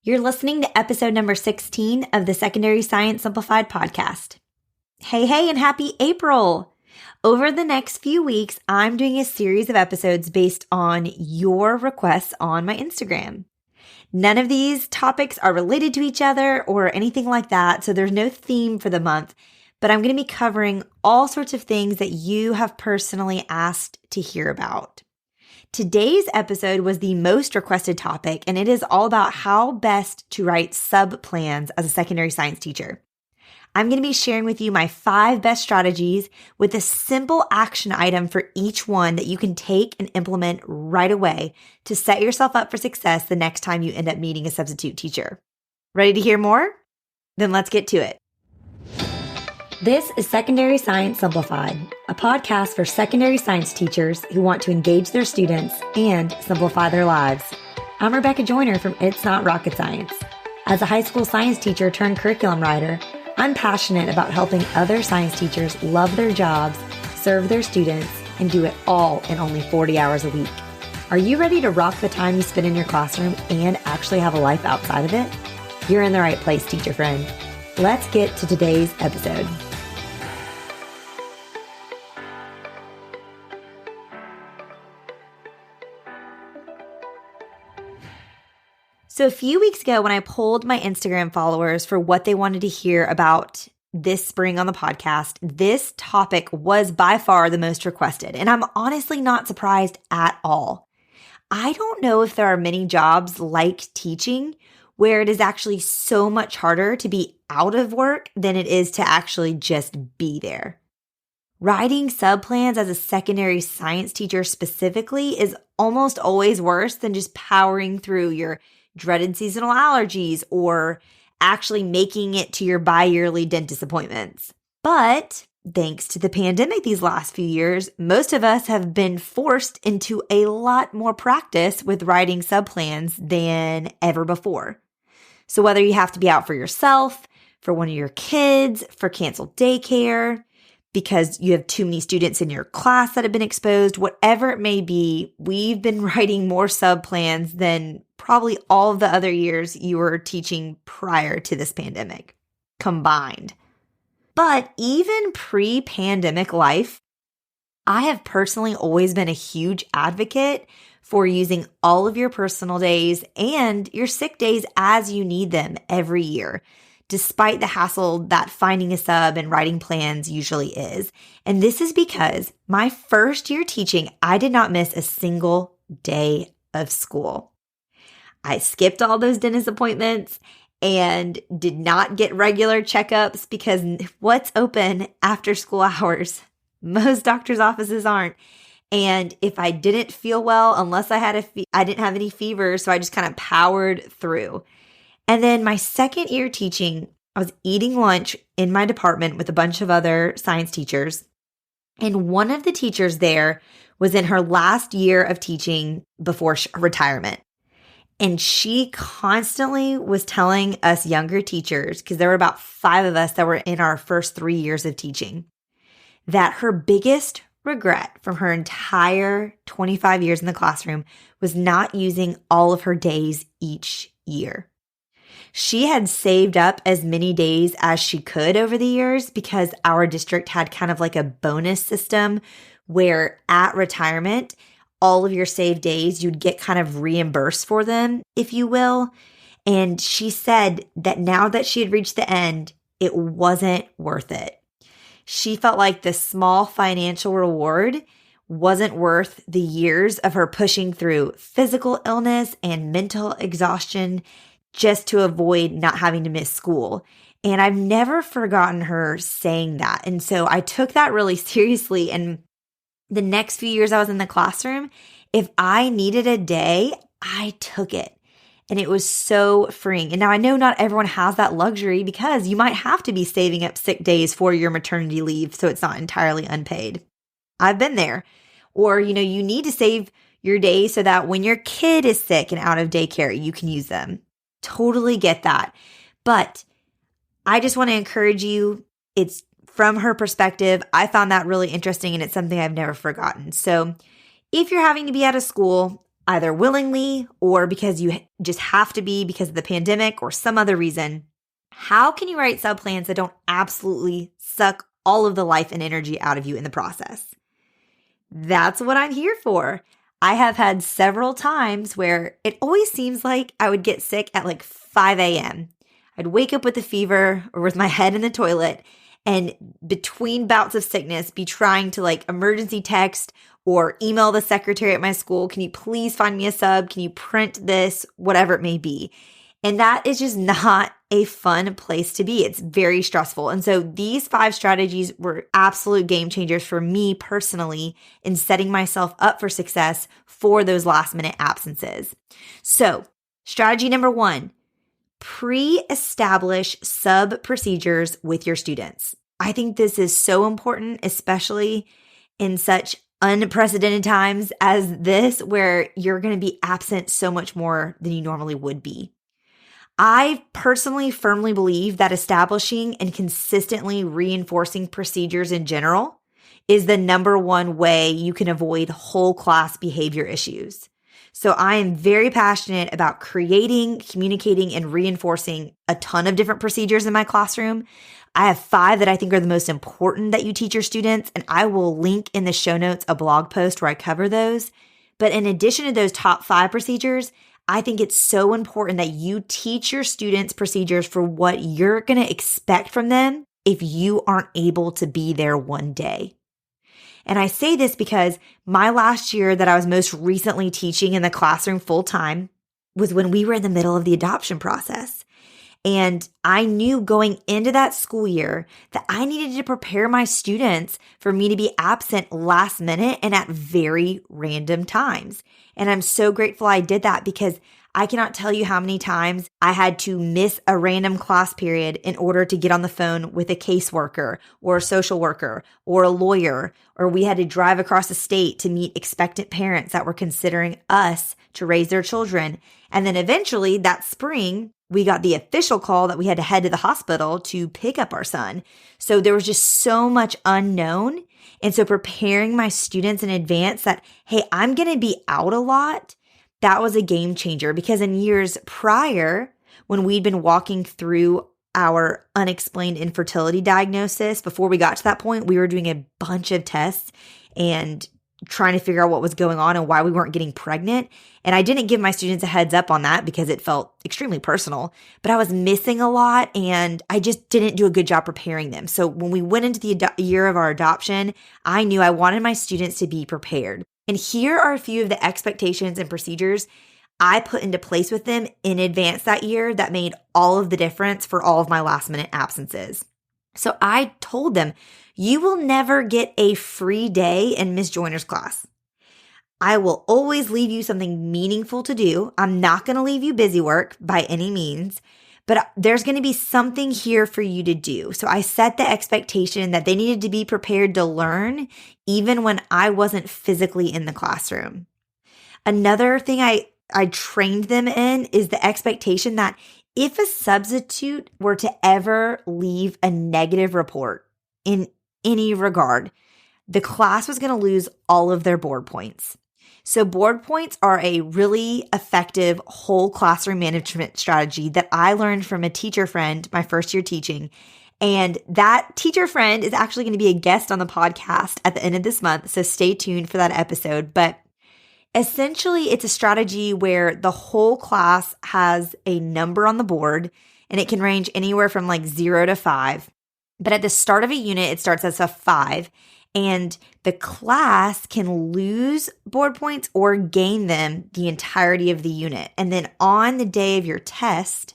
You're listening to episode number 16 of the Secondary Science Simplified podcast. Hey, and happy April! Over the next few weeks, I'm doing a series of episodes based on your requests on my Instagram. None of these topics are related to each other or anything like that, so there's no theme for the month, but I'm going to be covering all sorts of things that you have personally asked to hear about. Today's episode was the most requested topic, and it is all about how best to write sub-plans as a secondary science teacher. I'm going to be sharing with you my 5 best strategies with a simple action item for each one that you can take and implement right away to set yourself up for success the next time you end up meeting a substitute teacher. Ready to hear more? Then let's get to it. This is Secondary Science Simplified, a podcast for secondary science teachers who want to engage their students and simplify their lives. I'm Rebecca Joyner from It's Not Rocket Science. As a high school science teacher turned curriculum writer, I'm passionate about helping other science teachers love their jobs, serve their students, and do it all in only 40 hours a week. Are you ready to rock the time you spend in your classroom and actually have a life outside of it? You're in the right place, teacher friend. Let's get to today's episode. So a few weeks ago, when I polled my Instagram followers for what they wanted to hear about this spring on the podcast, this topic was by far the most requested, and I'm honestly not surprised at all. I don't know if there are many jobs like teaching where it is actually so much harder to be out of work than it is to actually just be there. Writing sub-plans as a secondary science teacher specifically is almost always worse than just powering through your dreaded seasonal allergies or actually making it to your bi-yearly dentist appointments. But thanks to the pandemic these last few years, most of us have been forced into a lot more practice with writing sub-plans than ever before. So whether you have to be out for yourself, for one of your kids, for canceled daycare, because you have too many students in your class that have been exposed, whatever it may be, we've been writing more sub-plans than probably all of the other years you were teaching prior to this pandemic combined. But even pre-pandemic life, I have personally always been a huge advocate for using all of your personal days and your sick days as you need them every year, despite the hassle that finding a sub and writing plans usually is. And this is because my first year teaching, I did not miss a single day of school. I skipped all those dentist appointments and did not get regular checkups because what's open after school hours? Most doctors' offices aren't. And if I didn't feel well, unless I had I didn't have any fever, so I just kind of powered through. And then my second year teaching, I was eating lunch in my department with a bunch of other science teachers. And one of the teachers there was in her last year of teaching before retirement. And she constantly was telling us younger teachers, because there were about 5 of us that were in our first 3 years of teaching, that her biggest regret from her entire 25 years in the classroom was not using all of her days each year. She had saved up as many days as she could over the years because our district had kind of like a bonus system where at retirement, all of your saved days, you'd get kind of reimbursed for them, if you will. And she said that now that she had reached the end, it wasn't worth it. She felt like the small financial reward wasn't worth the years of her pushing through physical illness and mental exhaustion just to avoid not having to miss school. And I've never forgotten her saying that. And so I took that really seriously. And the next few years I was in the classroom, if I needed a day, I took it. And it was so freeing. And now I know not everyone has that luxury because you might have to be saving up sick days for your maternity leave so it's not entirely unpaid. I've been there. Or, you need to save your days so that when your kid is sick and out of daycare, you can use them. Totally get that. But I just want to encourage you. It's from her perspective. I found that really interesting and it's something I've never forgotten. So if you're having to be out of school, either willingly or because you just have to be because of the pandemic or some other reason, how can you write sub plans that don't absolutely suck all of the life and energy out of you in the process? That's what I'm here for. I have had several times where it always seems like I would get sick at like 5 a.m. I'd wake up with a fever or with my head in the toilet, and between bouts of sickness be trying to like emergency text or email the secretary at my school, can you please find me a sub? Can you print this? Whatever it may be. And that is just not a fun place to be. It's very stressful. And so these 5 strategies were absolute game changers for me personally in setting myself up for success for those last minute absences. So strategy number 1, pre-establish sub procedures with your students. I think this is so important, especially in such unprecedented times as this, where you're going to be absent so much more than you normally would be. I personally firmly believe that establishing and consistently reinforcing procedures in general is the number one way you can avoid whole class behavior issues. So I am very passionate about creating, communicating, and reinforcing a ton of different procedures in my classroom. I have 5 that I think are the most important that you teach your students, and I will link in the show notes a blog post where I cover those. But in addition to those top 5 procedures, I think it's so important that you teach your students procedures for what you're going to expect from them if you aren't able to be there one day. And I say this because my last year that I was most recently teaching in the classroom full time was when we were in the middle of the adoption process. And I knew going into that school year that I needed to prepare my students for me to be absent last minute and at very random times. And I'm so grateful I did that, because I cannot tell you how many times I had to miss a random class period in order to get on the phone with a caseworker or a social worker or a lawyer, or we had to drive across the state to meet expectant parents that were considering us to raise their children. And then eventually that spring, we got the official call that we had to head to the hospital to pick up our son. So there was just so much unknown. And so preparing my students in advance that, hey, I'm going to be out a lot, that was a game changer, because in years prior, when we'd been walking through our unexplained infertility diagnosis, before we got to that point, we were doing a bunch of tests and trying to figure out what was going on and why we weren't getting pregnant. And I didn't give my students a heads up on that because it felt extremely personal, but I was missing a lot and I just didn't do a good job preparing them. So when we went into the year of our adoption, I knew I wanted my students to be prepared. And here are a few of the expectations and procedures I put into place with them in advance that year that made all of the difference for all of my last minute absences. So I told them, you will never get a free day in Miss Joyner's class. I will always leave you something meaningful to do. I'm not going to leave you busy work by any means, but there's going to be something here for you to do. So I set the expectation that they needed to be prepared to learn even when I wasn't physically in the classroom. Another thing I trained them in is the expectation that if a substitute were to ever leave a negative report in any regard, the class was going to lose all of their board points. So board points are a really effective whole classroom management strategy that I learned from a teacher friend my first year teaching. And that teacher friend is actually going to be a guest on the podcast at the end of this month. So stay tuned for that episode. But essentially, it's a strategy where the whole class has a number on the board, and it can range anywhere from like 0 to 5. But at the start of a unit, it starts as a 5, and the class can lose board points or gain them the entirety of the unit. And then on the day of your test,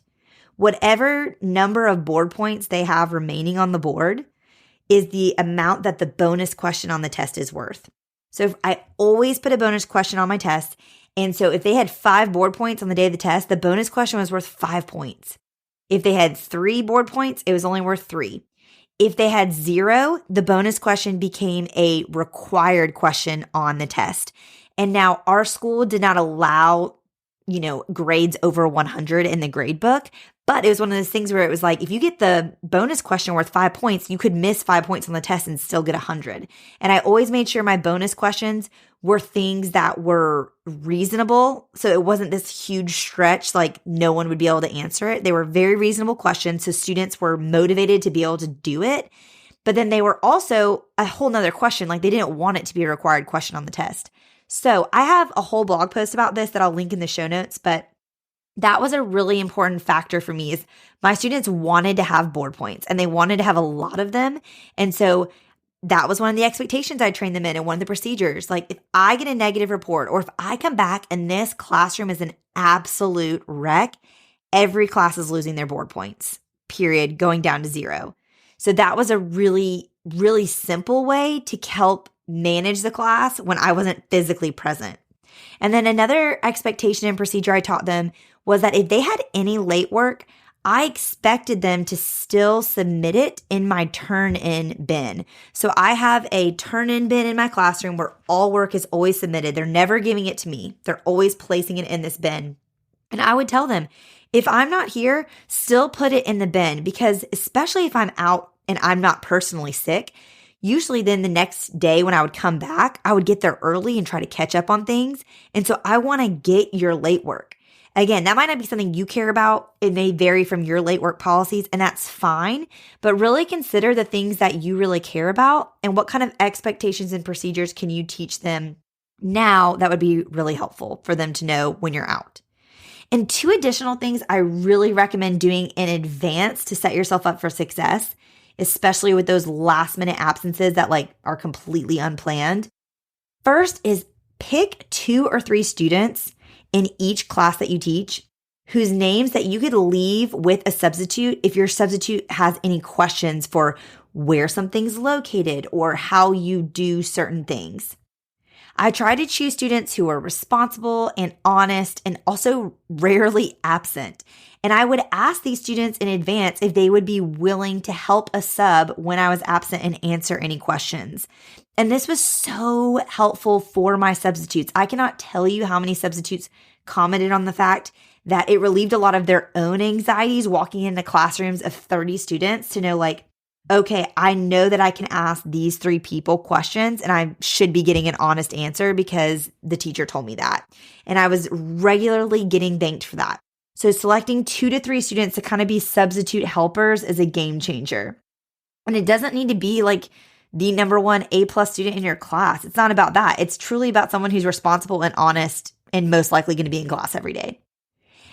whatever number of board points they have remaining on the board is the amount that the bonus question on the test is worth. So I always put a bonus question on my test. And so if they had 5 board points on the day of the test, the bonus question was worth 5 points. If they had 3 board points, it was only worth 3. If they had 0, the bonus question became a required question on the test. And now our school did not allow, grades over 100 in the grade book, But it was one of those things where it was like, if you get the bonus question worth 5 points, you could miss 5 points on the test and still get 100. And I always made sure my bonus questions were things that were reasonable. So it wasn't this huge stretch, like no one would be able to answer it. They were very reasonable questions. So students were motivated to be able to do it. But then they were also a whole nother question. Like they didn't want it to be a required question on the test. So I have a whole blog post about this that I'll link in the show notes, but that was a really important factor for me is my students wanted to have board points and they wanted to have a lot of them. And so that was one of the expectations I trained them in and one of the procedures. Like if I get a negative report or if I come back and this classroom is an absolute wreck, every class is losing their board points, period, going down to 0. So that was a really, really simple way to help manage the class when I wasn't physically present. And then another expectation and procedure I taught them was that if they had any late work, I expected them to still submit it in my turn-in bin. So I have a turn-in bin in my classroom where all work is always submitted. They're never giving it to me. They're always placing it in this bin. And I would tell them, if I'm not here, still put it in the bin because especially if I'm out and I'm not personally sick, usually then the next day when I would come back, I would get there early and try to catch up on things. And so I want to get your late work. Again, that might not be something you care about. It may vary from your late work policies, and that's fine. But really consider the things that you really care about and what kind of expectations and procedures can you teach them now that would be really helpful for them to know when you're out. And 2 additional things I really recommend doing in advance to set yourself up for success, especially with those last minute absences that are completely unplanned. First is pick 2 or 3 students in each class that you teach whose names that you could leave with a substitute if your substitute has any questions for where something's located or how you do certain things. I try to choose students who are responsible and honest and also rarely absent. And I would ask these students in advance if they would be willing to help a sub when I was absent and answer any questions. And this was so helpful for my substitutes. I cannot tell you how many substitutes commented on the fact that it relieved a lot of their own anxieties walking into classrooms of 30 students to know okay, I know that I can ask these 3 people questions and I should be getting an honest answer because the teacher told me that. And I was regularly getting thanked for that. So selecting 2 to 3 students to kind of be substitute helpers is a game changer. And it doesn't need to be the number 1 A+ student in your class. It's not about that. It's truly about someone who's responsible and honest and most likely going to be in class every day.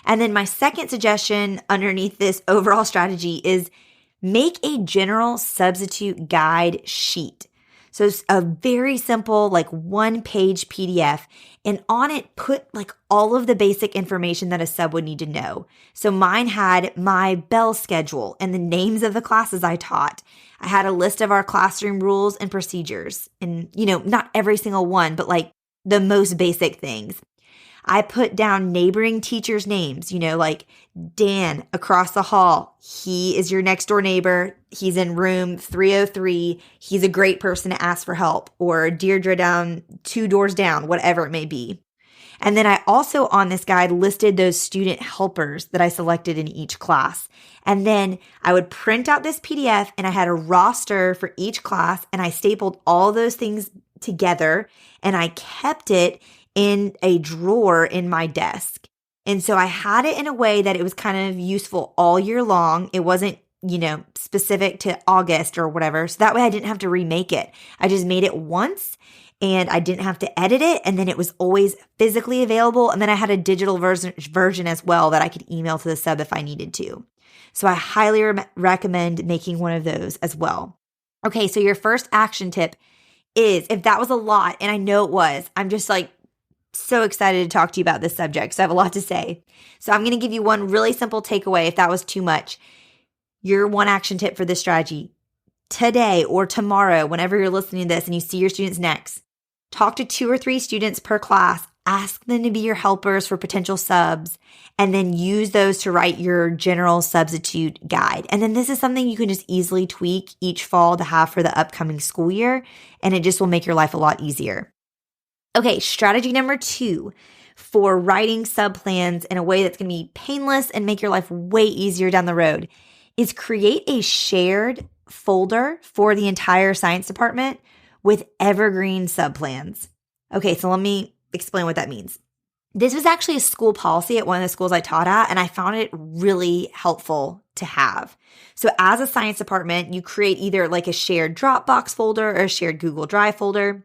And then my second suggestion underneath this overall strategy is make a general substitute guide sheet. So it's a very simple, 1-page PDF. And on it, put all of the basic information that a sub would need to know. So mine had my bell schedule and the names of the classes I taught. I had a list of our classroom rules and procedures. And, not every single one, but the most basic things. I put down neighboring teachers' names, Dan across the hall. He is your next door neighbor. He's in room 303. He's a great person to ask for help. Or Deirdre down 2 doors down, whatever it may be. And then I also on this guide listed those student helpers that I selected in each class. And then I would print out this PDF and I had a roster for each class and I stapled all those things together and I kept it in a drawer in my desk. And so I had it in a way that it was kind of useful all year long. It wasn't, specific to August or whatever. So that way I didn't have to remake it. I just made it once and I didn't have to edit it. And then it was always physically available. And then I had a digital version as well that I could email to the sub if I needed to. So I highly recommend making one of those as well. Okay, so your first action tip is, if that was a lot, and I know it was, I'm just so excited to talk to you about this subject. So I have a lot to say. So I'm going to give you one really simple takeaway if that was too much. Your one action tip for this strategy today or tomorrow, whenever you're listening to this and you see your students next, talk to 2 or 3 students per class. Ask them to be your helpers for potential subs, and then use those to write your general substitute guide. And then this is something you can just easily tweak each fall to have for the upcoming school year, and it just will make your life a lot easier. Okay, strategy number 2. for writing subplans in a way that's going to be painless and make your life way easier down the road is create a shared folder for the entire science department with evergreen subplans. Okay, so let me explain what that means. This was actually a school policy at one of the schools I taught at, and I found it really helpful to have. So as a science department, you create either like a shared Dropbox folder or a shared Google Drive folder.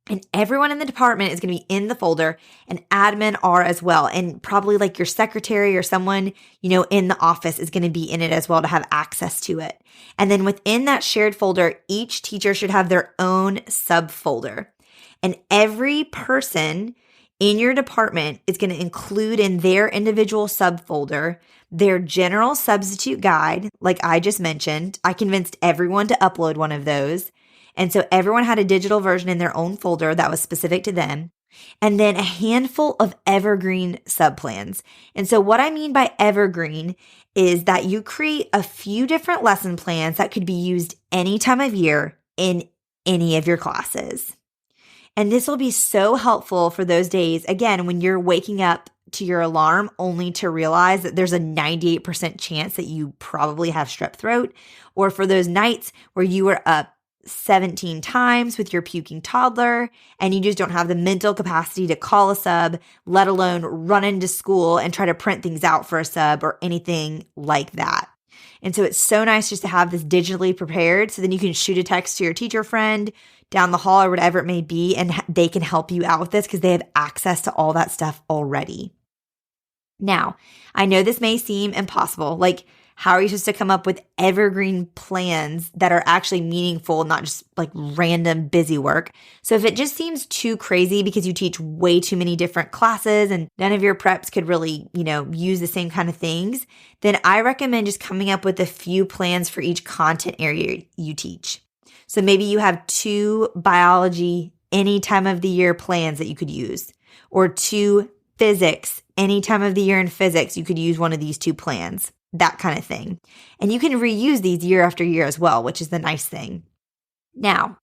And everyone in the department is going to be in the folder, and admin are as well. And probably like your secretary or someone, in the office is going to be in it as well to have access to it. And then within that shared folder, each teacher should have their own subfolder. And every person in your department is going to include in their individual subfolder their general substitute guide, like I just mentioned. I convinced everyone to upload one of those. And so everyone had a digital version in their own folder that was specific to them. And then a handful of evergreen subplans. And so what I mean by evergreen is that you create a few different lesson plans that could be used any time of year in any of your classes. And this will be so helpful for those days, again, when you're waking up to your alarm only to realize that there's a 98% chance that you probably have strep throat, or for those nights where you were up 17 times with your puking toddler and you just don't have the mental capacity to call a sub, let alone run into school and try to print things out for a sub or anything like that. And so it's so nice just to have this digitally prepared so then you can shoot a text to your teacher friend down the hall or whatever it may be, and they can help you out with this because they have access to all that stuff already. Now, I know this may seem impossible. Like, how are you supposed to come up with evergreen plans that are actually meaningful, not just like random busy work? So if it just seems too crazy because you teach way too many different classes and none of your preps could really, use the same kind of things, then I recommend just coming up with a few plans for each content area you teach. So maybe you have 2 biology any time of the year plans that you could use, or 2 physics any time of the year in physics, you could use one of these 2 plans. That kind of thing. And you can reuse these year after year as well, which is the nice thing. Now,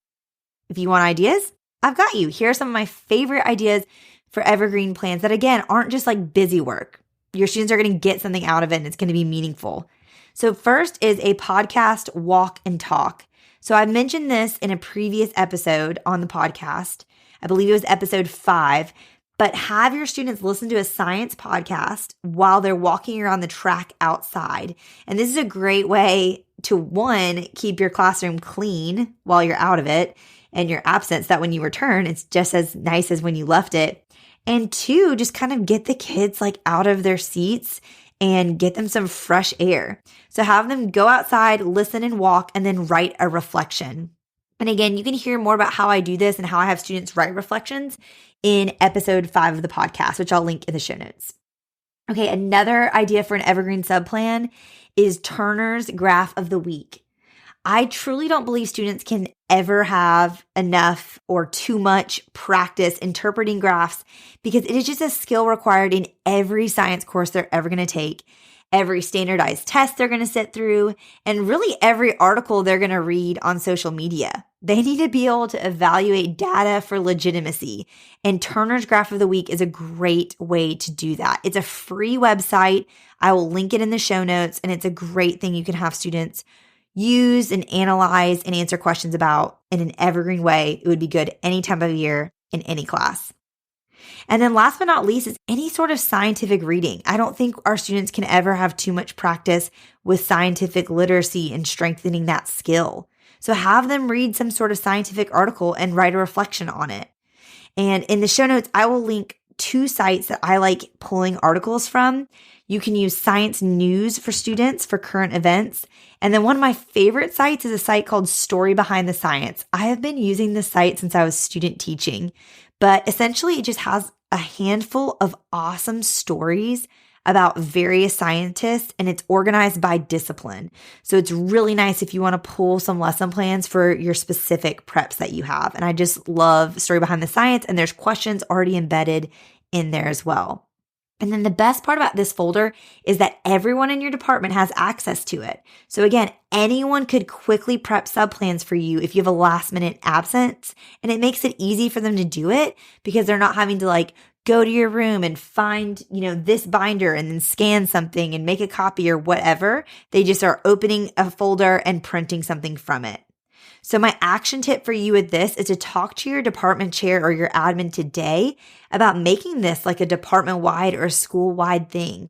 if you want ideas, I've got you. Here are some of my favorite ideas for evergreen plans that, again, aren't just like busy work. Your students are going to get something out of it and it's going to be meaningful. So first is a podcast walk and talk. So I mentioned this in a previous episode on the podcast. I believe it was episode 5. But have your students listen to a science podcast while they're walking around the track outside. And this is a great way to, 1, keep your classroom clean while you're out of it and your absence, that when you return, it's just as nice as when you left it. And 2, just kind of get the kids like out of their seats and get them some fresh air. So have them go outside, listen and walk, and then write a reflection. And again, you can hear more about how I do this and how I have students write reflections in episode 5 of the podcast, which I'll link in the show notes. Okay, another idea for an evergreen subplan is Turner's Graph of the Week. I truly don't believe students can ever have enough or too much practice interpreting graphs because it is just a skill required in every science course they're ever going to take, every standardized test they're going to sit through, and really every article they're going to read on social media. They need to be able to evaluate data for legitimacy, and Turner's Graph of the Week is a great way to do that. It's a free website. I will link it in the show notes, and it's a great thing you can have students use and analyze and answer questions about in an evergreen way. It would be good any time of year in any class. And then last but not least is any sort of scientific reading. I don't think our students can ever have too much practice with scientific literacy and strengthening that skill. So have them read some sort of scientific article and write a reflection on it. And in the show notes, I will link 2 sites that I like pulling articles from. You can use Science News for students for current events. And then one of my favorite sites is a site called Story Behind the Science. I have been using this site since I was student teaching, but essentially it just has a handful of awesome stories about various scientists, and it's organized by discipline. So it's really nice if you want to pull some lesson plans for your specific preps that you have. And I just love Story Behind the Science, and there's questions already embedded in there as well. And then the best part about this folder is that everyone in your department has access to it. So again, anyone could quickly prep subplans for you if you have a last minute absence, and it makes it easy for them to do it because they're not having to like go to your room and find, this binder and then scan something and make a copy or whatever. They just are opening a folder and printing something from it. So my action tip for you with this is to talk to your department chair or your admin today about making this like a department-wide or school-wide thing.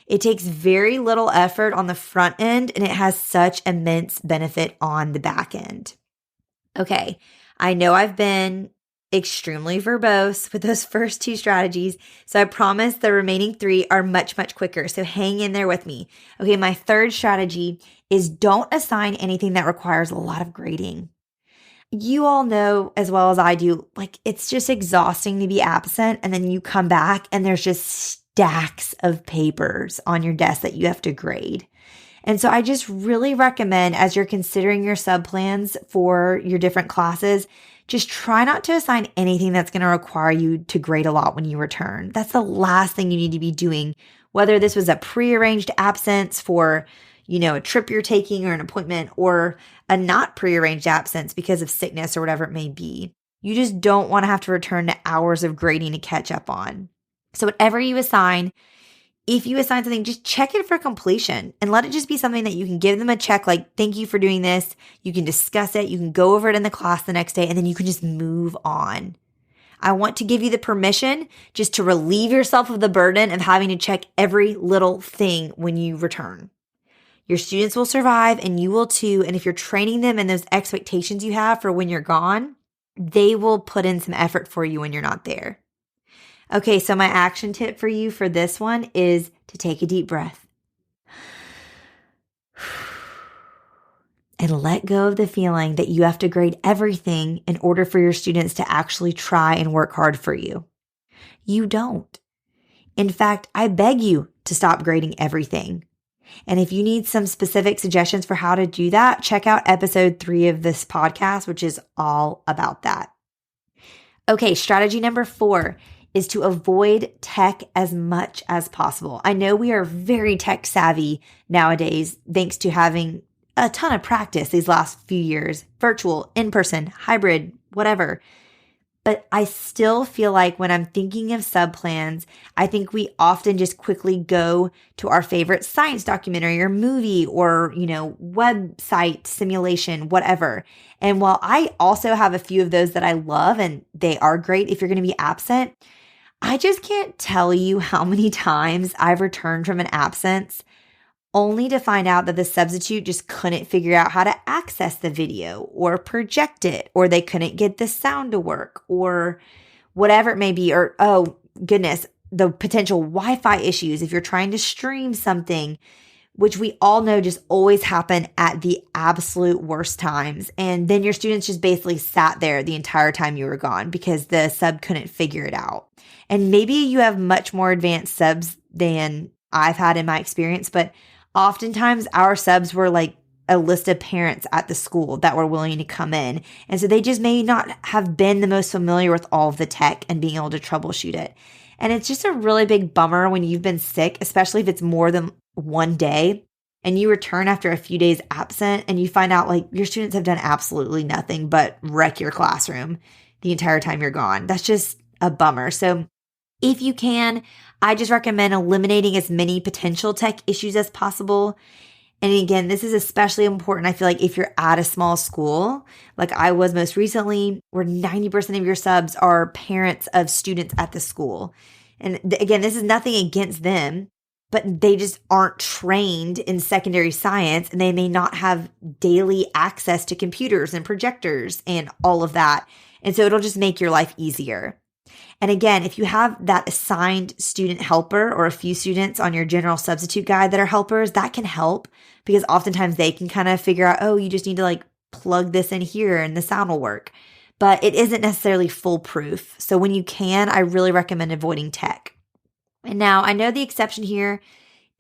It takes very little effort on the front end and it has such immense benefit on the back end. Okay, I know I've been extremely verbose with those first two strategies, so I promise the remaining three are much, much quicker. So hang in there with me. Okay, my third strategy is don't assign anything that requires a lot of grading. You all know as well as I do, like it's just exhausting to be absent and then you come back and there's just stacks of papers on your desk that you have to grade. And so I just really recommend as you're considering your sub plans for your different classes, just try not to assign anything that's going to require you to grade a lot when you return. That's the last thing you need to be doing, whether this was a prearranged absence for, a trip you're taking or an appointment or a not prearranged absence because of sickness or whatever it may be. You just don't want to have to return to hours of grading to catch up on. So whatever you assign, if you assign something, just check it for completion and let it just be something that you can give them a check like, thank you for doing this. You can discuss it. You can go over it in the class the next day and then you can just move on. I want to give you the permission just to relieve yourself of the burden of having to check every little thing when you return. Your students will survive and you will too. And if you're training them in those expectations you have for when you're gone, they will put in some effort for you when you're not there. Okay, so my action tip for you for this one is to take a deep breath and let go of the feeling that you have to grade everything in order for your students to actually try and work hard for you. You don't. In fact, I beg you to stop grading everything. And if you need some specific suggestions for how to do that, check out episode 3 of this podcast, which is all about that. Okay, strategy number 4 is to avoid tech as much as possible. I know we are very tech savvy nowadays, thanks to having a ton of practice these last few years, virtual, in-person, hybrid, whatever. But I still feel like when I'm thinking of sub plans, I think we often just quickly go to our favorite science documentary or movie or, website simulation, whatever. And while I also have a few of those that I love and they are great if you're going to be absent, I just can't tell you how many times I've returned from an absence only to find out that the substitute just couldn't figure out how to access the video or project it, or they couldn't get the sound to work or whatever it may be. Or, oh goodness, the potential Wi-Fi issues if you're trying to stream something, which we all know just always happen at the absolute worst times. And then your students just basically sat there the entire time you were gone because the sub couldn't figure it out. And maybe you have much more advanced subs than I've had in my experience, but oftentimes our subs were like a list of parents at the school that were willing to come in. And so they just may not have been the most familiar with all of the tech and being able to troubleshoot it. And it's just a really big bummer when you've been sick, especially if it's more than one day and you return after a few days absent and you find out like your students have done absolutely nothing but wreck your classroom the entire time you're gone. That's just a bummer. So if you can, I just recommend eliminating as many potential tech issues as possible. And again, this is especially important, I feel like, if you're at a small school, like I was most recently, where 90% of your subs are parents of students at the school. And again, this is nothing against them, but they just aren't trained in secondary science and they may not have daily access to computers and projectors and all of that. And so it'll just make your life easier. And again, if you have that assigned student helper or a few students on your general substitute guide that are helpers, that can help because oftentimes they can kind of figure out, oh, you just need to like plug this in here and the sound will work. But it isn't necessarily foolproof. So when you can, I really recommend avoiding tech. And now I know the exception here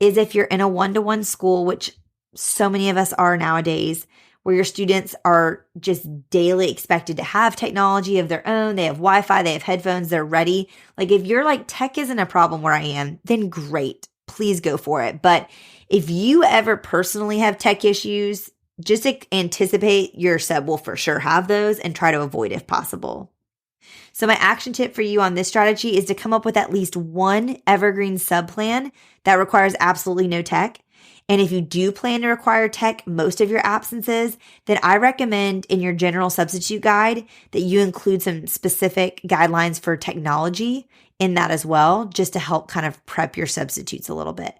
is if you're in a one-to-one school, which so many of us are nowadays, where your students are just daily expected to have technology of their own. They have Wi-Fi, they have headphones, they're ready. Like if you're like, tech isn't a problem where I am, then great, please go for it. But if you ever personally have tech issues, just anticipate your sub will for sure have those and try to avoid if possible. So my action tip for you on this strategy is to come up with at least one evergreen sub-plan that requires absolutely no tech. And if you do plan to require tech most of your absences, then I recommend in your general substitute guide that you include some specific guidelines for technology in that as well, just to help kind of prep your substitutes a little bit.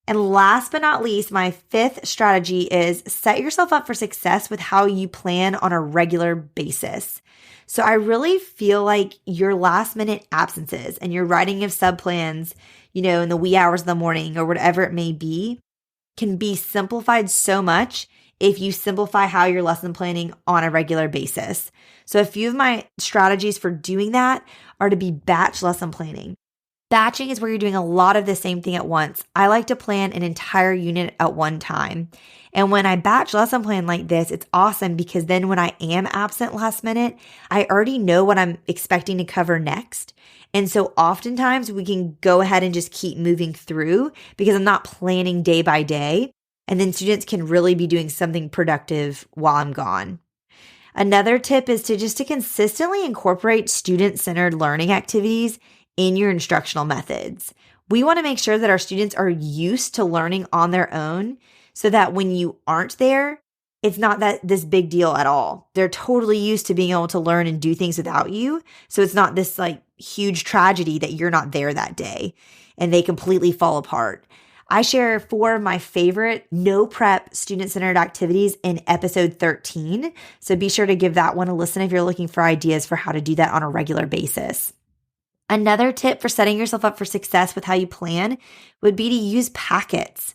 And last but not least, my fifth strategy is set yourself up for success with how you plan on a regular basis. So I really feel like your last minute absences and your writing of sub plans, in the wee hours of the morning or whatever it may be, can be simplified so much if you simplify how you're lesson planning on a regular basis. So a few of my strategies for doing that are to be batch lesson planning. Batching is where you're doing a lot of the same thing at once. I like to plan an entire unit at one time. And when I batch lesson plan like this, it's awesome because then when I am absent last minute, I already know what I'm expecting to cover next. And so oftentimes we can go ahead and just keep moving through because I'm not planning day by day. And then students can really be doing something productive while I'm gone. Another tip is to consistently incorporate student-centered learning activities in your instructional methods. We want to make sure that our students are used to learning on their own so that when you aren't there, it's not this big deal at all. They're totally used to being able to learn and do things without you. So it's not this huge tragedy that you're not there that day and they completely fall apart. I share 4 of my favorite no prep student-centered activities in episode 13. So be sure to give that one a listen if you're looking for ideas for how to do that on a regular basis. Another tip for setting yourself up for success with how you plan would be to use packets.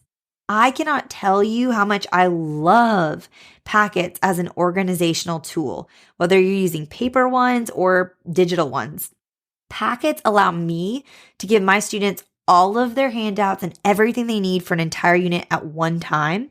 I cannot tell you how much I love packets as an organizational tool, whether you're using paper ones or digital ones. Packets allow me to give my students all of their handouts and everything they need for an entire unit at one time.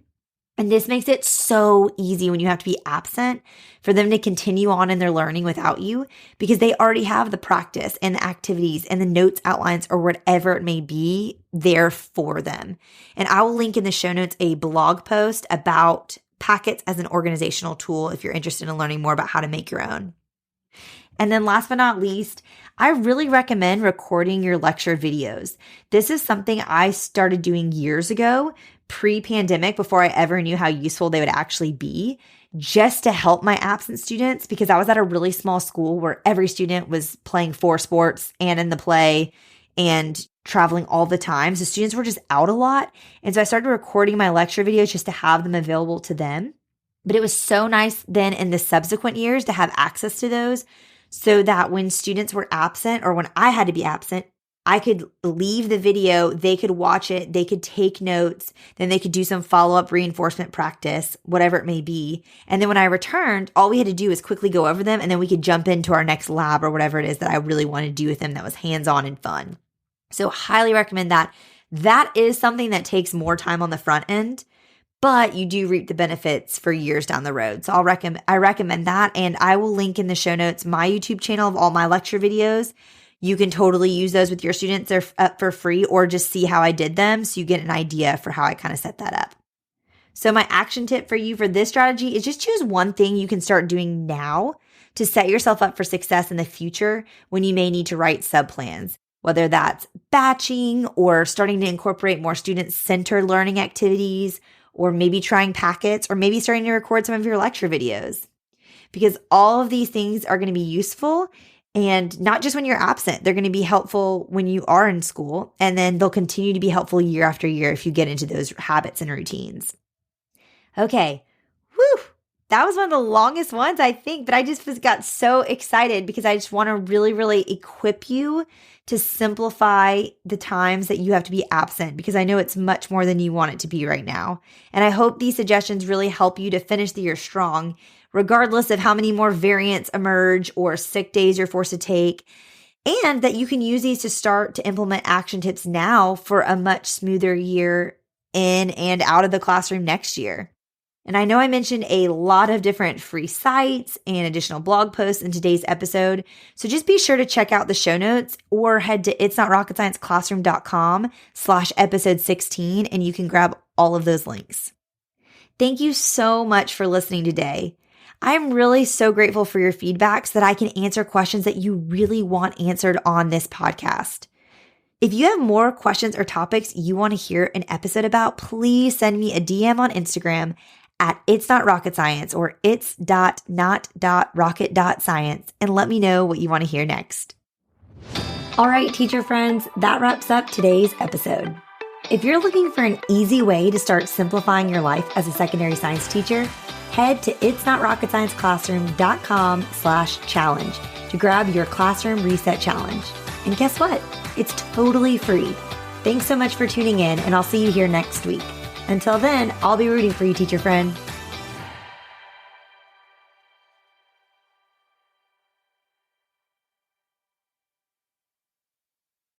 And this makes it so easy when you have to be absent for them to continue on in their learning without you because they already have the practice and the activities and the notes, outlines, or whatever it may be there for them. And I will link in the show notes a blog post about packets as an organizational tool if you're interested in learning more about how to make your own. And then last but not least, I really recommend recording your lecture videos. This is something I started doing years ago, pre-pandemic, before I ever knew how useful they would actually be, just to help my absent students because I was at a really small school where every student was playing 4 sports and in the play and traveling all the time. So students were just out a lot. And so I started recording my lecture videos just to have them available to them. But it was so nice then in the subsequent years to have access to those so that when students were absent or when I had to be absent, I could leave the video, they could watch it, they could take notes, then they could do some follow-up reinforcement practice, whatever it may be. And then when I returned, all we had to do was quickly go over them and then we could jump into our next lab or whatever it is that I really wanted to do with them that was hands-on and fun. So highly recommend that. That is something that takes more time on the front end, but you do reap the benefits for years down the road. So I recommend that. And I will link in the show notes my YouTube channel of all my lecture videos. You can totally use those with your students. They're up for free or just see how I did them so you get an idea for how I kind of set that up. So my action tip for you for this strategy is just choose one thing you can start doing now to set yourself up for success in the future when you may need to write sub-plans, whether that's batching or starting to incorporate more student-centered learning activities or maybe trying packets or maybe starting to record some of your lecture videos. Because all of these things are going to be useful. And not just when you're absent, they're going to be helpful when you are in school, and then they'll continue to be helpful year after year if you get into those habits and routines. Okay, whew, that was one of the longest ones, I think, but I just got so excited because I just want to really, really equip you to simplify the times that you have to be absent because I know it's much more than you want it to be right now. And I hope these suggestions really help you to finish the year strong, regardless of how many more variants emerge or sick days you're forced to take, and that you can use these to start to implement action tips now for a much smoother year in and out of the classroom next year. And I know I mentioned a lot of different free sites and additional blog posts in today's episode, so just be sure to check out the show notes or head to itsnotrocketscienceclassroom.com/episode 16 and you can grab all of those links. Thank you so much for listening today. I'm really so grateful for your feedback so that I can answer questions that you really want answered on this podcast. If you have more questions or topics you want to hear an episode about, please send me a DM on Instagram at It's Not Rocket Science or it's.not.rocket.science and let me know what you want to hear next. All right, teacher friends, that wraps up today's episode. If you're looking for an easy way to start simplifying your life as a secondary science teacher, head to itsnotrocketscienceclassroom.com/challenge to grab your classroom reset challenge. And guess what? It's totally free. Thanks so much for tuning in, and I'll see you here next week. Until then, I'll be rooting for you, teacher friend.